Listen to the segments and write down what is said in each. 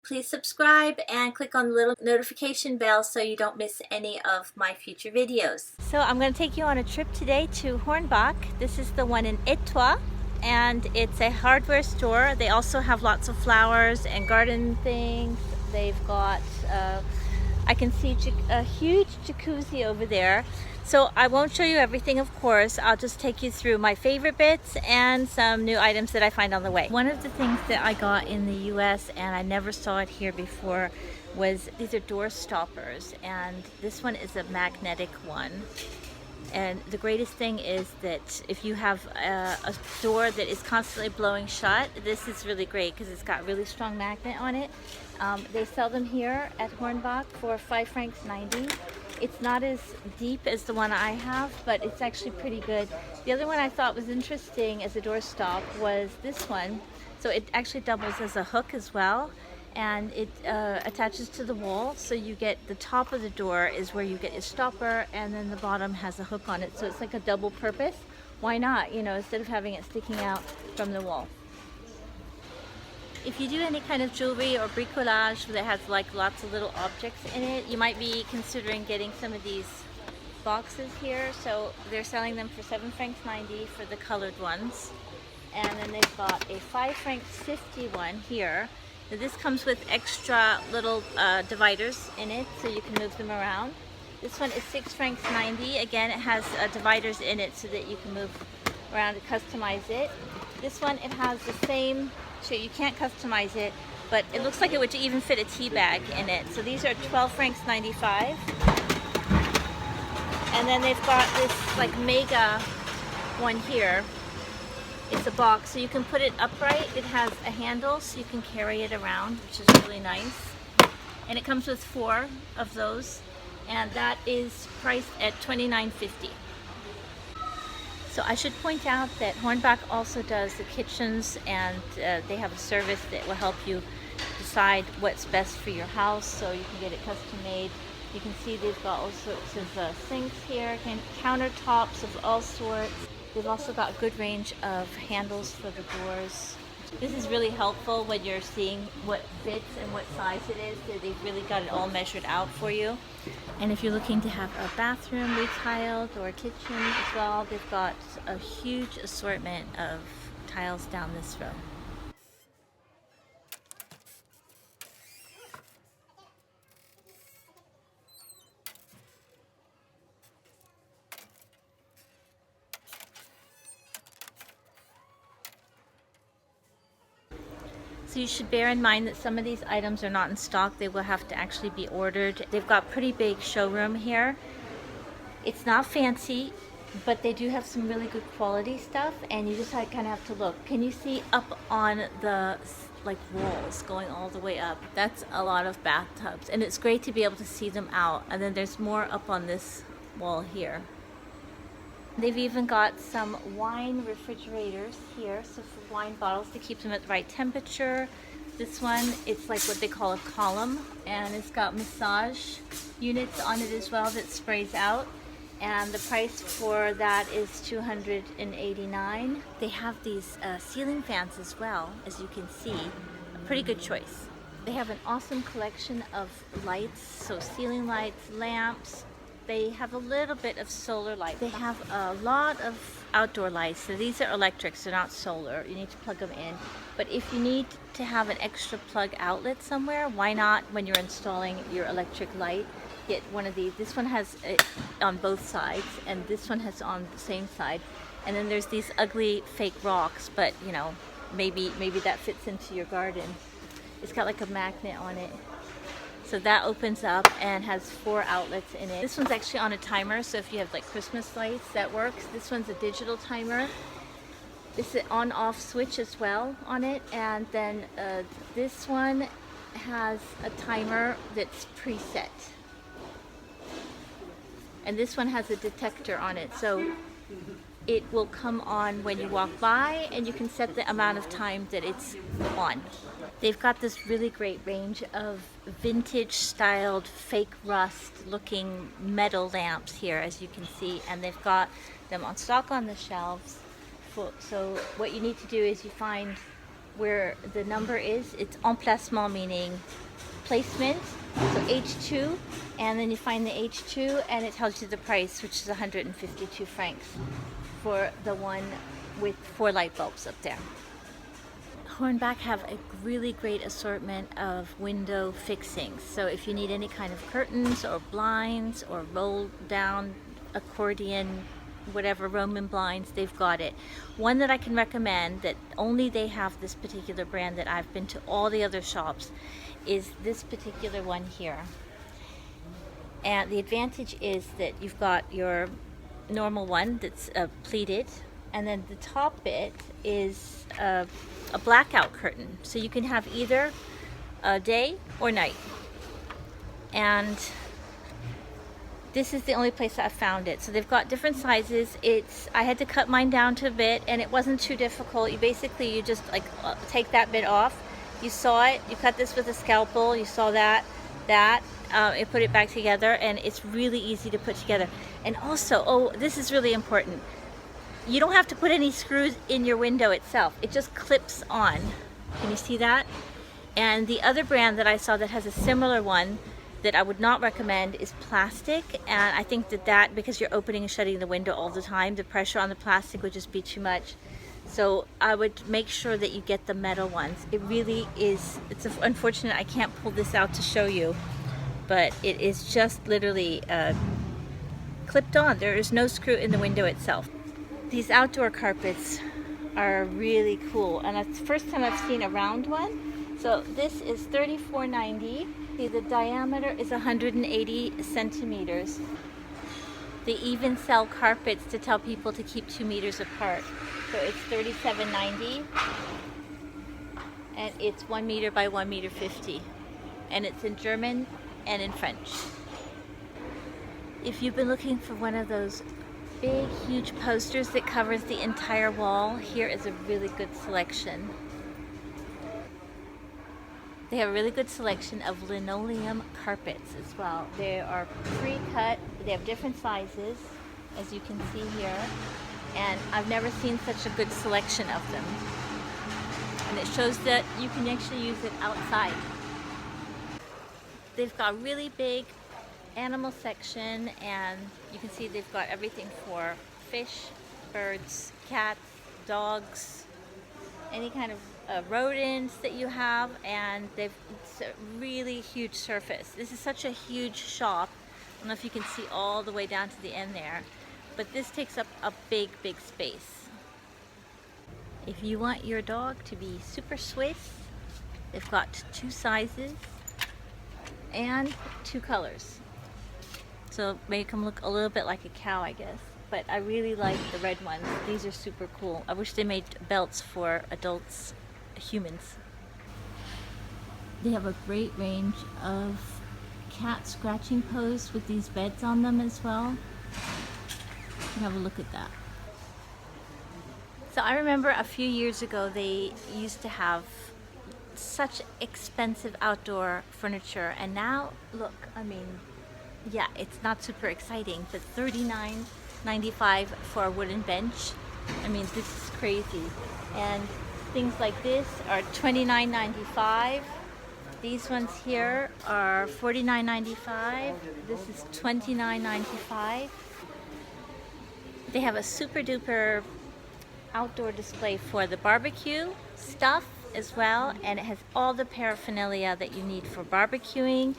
Please subscribe and click on the little notification bell so you don't miss any of my future videos. So I'm going to take you on a trip today to Hornbach. This is the one in Etoy, and it's a hardware store. They also have lots of flowers and garden things. They've got, I can see a huge jacuzzi over there. So I won't show you everything, of course. I'll just take you through my favorite bits and some new items that I find on the way. One of the things that I got in the US, and I never saw it here before, was these are door stoppers, and this one is a magnetic one. And the greatest thing is that if you have a door that is constantly blowing shut, this is really great because it's got really strong magnet on it. They sell them here at Hornbach for 5 francs 90. It's not as deep as the one I have, but it's actually pretty good. The other one I thought was interesting as a doorstop was this one. So it actually doubles as a hook as well, and it attaches to the wall. So you get the top of the door is where you get your stopper, and then the bottom has a hook on it. So it's like a double purpose. Why not, you know, instead of having it sticking out from the wall. If you do any kind of jewelry or bricolage that has like lots of little objects in it, you might be considering getting some of these boxes here. So they're selling them for 7 francs 90 for the colored ones. And then they've got a 5 francs 50 one here. Now this comes with extra little dividers in it, so you can move them around. This one is 6 francs 90. Again, it has dividers in it so that you can move around and customize it. This one, it has the same. So you can't customize it, but it looks like it would even fit a tea bag in it. So these are 12 francs 95. And then they've got this like mega one here. It's a box, so you can put it upright. It has a handle, so you can carry it around, which is really nice. And it comes with 4 of those, and that is priced at $29.50. So I should point out that Hornbach also does the kitchens, and they have a service that will help you decide what's best for your house, so you can get it custom made. You can see they've got all sorts of sinks here, countertops of all sorts. They've also got a good range of handles for the doors. This is really helpful when you're seeing what fits and what size it is. So they've really got it all measured out for you. And if you're looking to have a bathroom retiled or a kitchen as well, they've got a huge assortment of tiles down this row. So you should bear in mind that some of these items are not in stock. They will have to actually be ordered. They've got pretty big showroom here. It's not fancy, but they do have some really good quality stuff, and you just kind of have to look. Can you see up on the like walls going all the way up? That's a lot of bathtubs, and it's great to be able to see them out. And then there's more up on this wall here. They've even got some wine refrigerators here, so for wine bottles to keep them at the right temperature. This one, it's like what they call a column, and it's got massage units on it as well that sprays out. And the price for that is $289. They have these ceiling fans as well, as you can see. A pretty good choice. They have an awesome collection of lights, so ceiling lights, lamps. They have a little bit of solar light. They have a lot of outdoor lights. So these are electrics, they're not solar. You need to plug them in. But if you need to have an extra plug outlet somewhere, why not, when you're installing your electric light, get one of these. This one has it on both sides, and this one has on the same side. And then there's these ugly fake rocks, but you know, maybe that fits into your garden. It's got like a magnet on it. So that opens up and has 4 outlets in it. This one's actually on a timer, so if you have like Christmas lights, that works. This one's a digital timer. This is an on-off switch as well on it. And then this one has a timer that's preset. And this one has a detector on it. So it will come on when you walk by, and you can set the amount of time that it's on. They've got this really great range of vintage styled fake rust looking metal lamps here, as you can see, and they've got them on stock on the shelves. So what you need to do is you find where the number is. It's emplacement, meaning placement. So H2, and then you find the H2 and it tells you the price, which is 152 francs for the one with 4 light bulbs up there. Hornbach have a really great assortment of window fixings. So if you need any kind of curtains or blinds or roll down accordion, whatever, Roman blinds, they've got it. One that I can recommend that only they have this particular brand, that I've been to all the other shops, is this particular one here. And the advantage is that you've got your normal one that's pleated, and then the top bit is a blackout curtain, so you can have either day or night. And this is the only place that I found it. So they've got different sizes. I had to cut mine down to a bit, and it wasn't too difficult. You just like take that bit off. You saw it. You cut this with a scalpel. You saw that. You put it back together, and it's really easy to put together. And also, oh, this is really important. You don't have to put any screws in your window itself. It just clips on. Can you see that? And the other brand that I saw that has a similar one that I would not recommend is plastic. And I think that because you're opening and shutting the window all the time, the pressure on the plastic would just be too much. So I would make sure that you get the metal ones. It really is, it's unfortunate I can't pull this out to show you, but it is just literally clipped on. There is no screw in the window itself. These outdoor carpets are really cool, and it's the first time I've seen a round one. So this is $34.90. See, the diameter is 180 centimeters. They even sell carpets to tell people to keep 2 meters apart. So it's $37.90, and it's 1 meter by 1 meter 50, and it's in German and in French. If you've been looking for one of those big, huge posters that covers the entire wall, here is a really good selection. They have a really good selection of linoleum carpets as well. They are pre-cut. They have different sizes, as you can see here. And I've never seen such a good selection of them. And it shows that you can actually use it outside. They've got really big animal section, and you can see they've got everything for fish, birds, cats, dogs, any kind of rodents that you have, and it's a really huge surface. This is such a huge shop. I don't know if you can see all the way down to the end there, but this takes up a big space. If you want your dog to be super Swiss, they've got 2 sizes and 2 colors. So make them look a little bit like a cow, I guess. But I really like the red ones. These are super cool. I wish they made belts for adults, humans. They have a great range of cat scratching posts with these beds on them as well. You can have a look at that. So I remember a few years ago they used to have such expensive outdoor furniture, and now look, I mean, yeah, it's not super exciting, but $39.95 for a wooden bench. I mean, this is crazy. And things like this are $29.95. These ones here are $49.95. This is $29.95. They have a super duper outdoor display for the barbecue stuff as well, and it has all the paraphernalia that you need for barbecuing.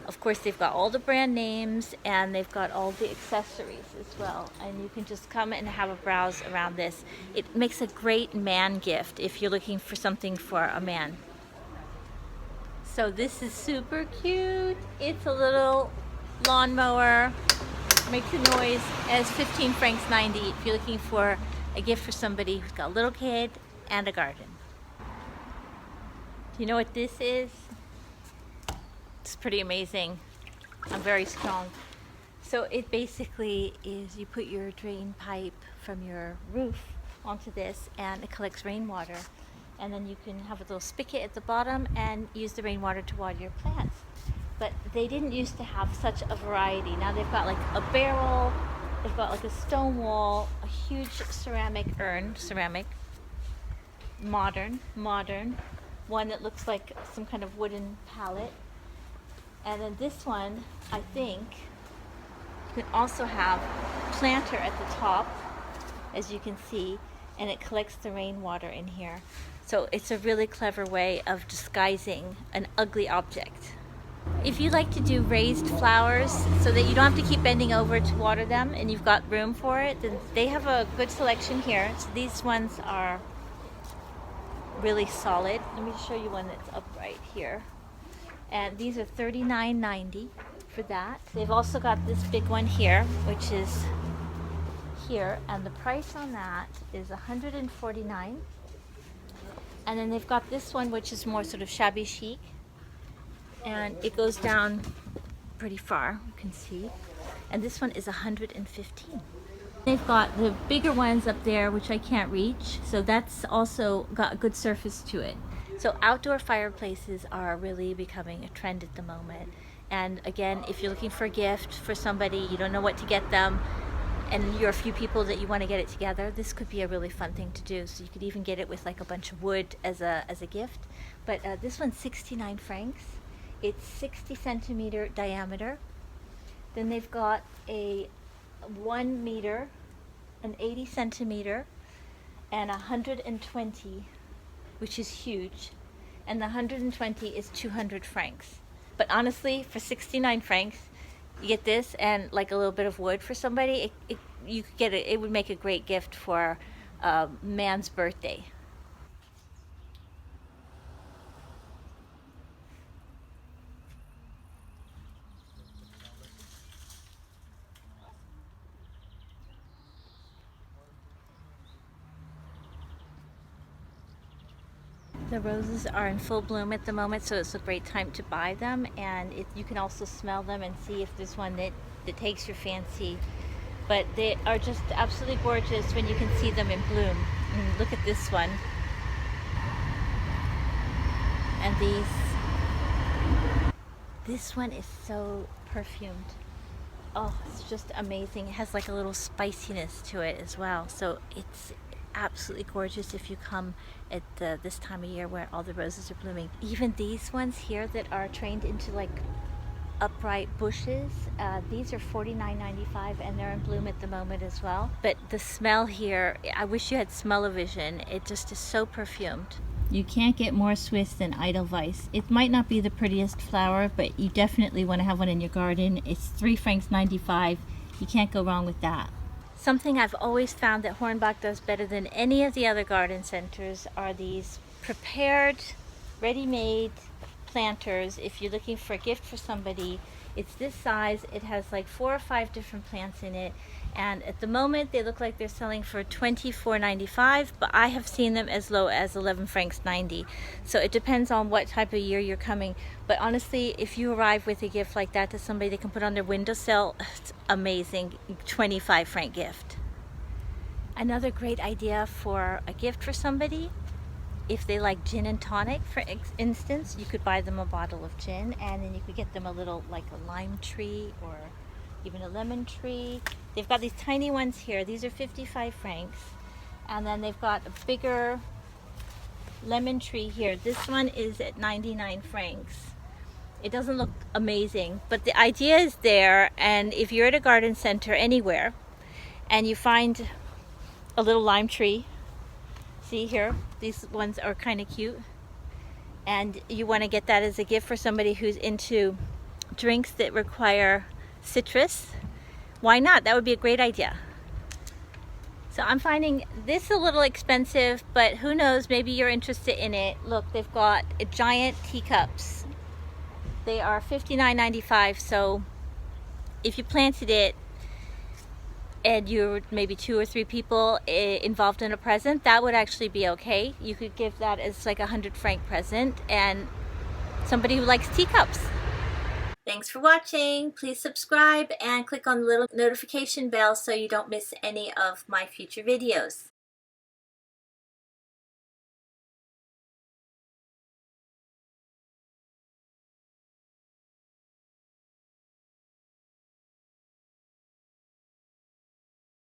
Of course, they've got all the brand names, and they've got all the accessories as well. And you can just come and have a browse around this. It makes a great man gift if you're looking for something for a man. So this is super cute. It's a little lawnmower, makes a noise, and it's 15 francs 90 if you're looking for a gift for somebody who's got a little kid and a garden. Do you know what this is? It's pretty amazing. I'm very strong. So it basically is, you put your drain pipe from your roof onto this, and it collects rainwater. And then you can have a little spigot at the bottom and use the rainwater to water your plants. But they didn't used to have such a variety. Now they've got like a barrel, they've got like a stone wall, a huge ceramic urn, modern one that looks like some kind of wooden pallet. And then this one, I think, you can also have planter at the top, as you can see, and it collects the rainwater in here. So it's a really clever way of disguising an ugly object. If you like to do raised flowers so that you don't have to keep bending over to water them and you've got room for it, then they have a good selection here. So these ones are really solid. Let me show you one that's upright here. And these are $39.90 for that. They've also got this big one here, which is here, and the price on that is $149. And then they've got this one, which is more sort of shabby chic, and it goes down pretty far, you can see. And this one is $115. They've got the bigger ones up there, which I can't reach, so that's also got a good surface to it. So outdoor fireplaces are really becoming a trend at the moment. And again, if you're looking for a gift for somebody, you don't know what to get them, and you're a few people that you want to get it together, this could be a really fun thing to do. So you could even get it with like a bunch of wood as a gift. But this one's 69 francs. It's 60 centimeter diameter. Then they've got a 1 meter, an 80 centimeter, and 120, which is huge. And the 120 is 200 francs. But honestly, for 69 francs, you get this and like a little bit of wood for somebody. You could get it. It would make a great gift for a man's birthday. The roses are in full bloom at the moment, so it's a great time to buy them, and you can also smell them and see if there's one that takes your fancy. But they are just absolutely gorgeous when you can see them in bloom. And look at this one. And this one is so perfumed. Oh, it's just amazing. It has like a little spiciness to it as well. So it's absolutely gorgeous if you come at this time of year where all the roses are blooming. Even these ones here that are trained into like upright bushes, these are $49.95 and they're in bloom at the moment as well. But the smell here, I wish you had smell-o-vision. It just is so perfumed. You can't get more Swiss than Edelweiss. It might not be the prettiest flower, but you definitely want to have one in your garden. It's 3 francs 95. You can't go wrong with that. Something I've always found that Hornbach does better than any of the other garden centers are these prepared, ready-made planters. If you're looking for a gift for somebody, it's this size. It has like 4 or 5 different plants in it, and at the moment they look like they're selling for $24.95, but I have seen them as low as 11 francs 90. So it depends on what type of year you're coming. But honestly, if you arrive with a gift like that to somebody they can put on their windowsill, it's amazing. 25 franc gift. Another great idea for a gift for somebody, if they like gin and tonic, for instance, you could buy them a bottle of gin, and then you could get them a little, like a lime tree or even a lemon tree. They've got these tiny ones here. These are 55 francs. And then they've got a bigger lemon tree here. This one is at 99 francs. It doesn't look amazing, but the idea is there. And if you're at a garden center anywhere and you find a little lime tree, see here, these ones are kind of cute, and you want to get that as a gift for somebody who's into drinks that require citrus, why not? That would be a great idea. So I'm finding this a little expensive, but who knows, maybe you're interested in it. Look, they've got giant teacups. They are $59.95, so if you planted it and you're maybe 2 or 3 people involved in a present, that would actually be okay. You could give that as like a 100 franc present, and somebody who likes teacups. Thanks for watching. Please subscribe and click on the little notification bell so you don't miss any of my future videos.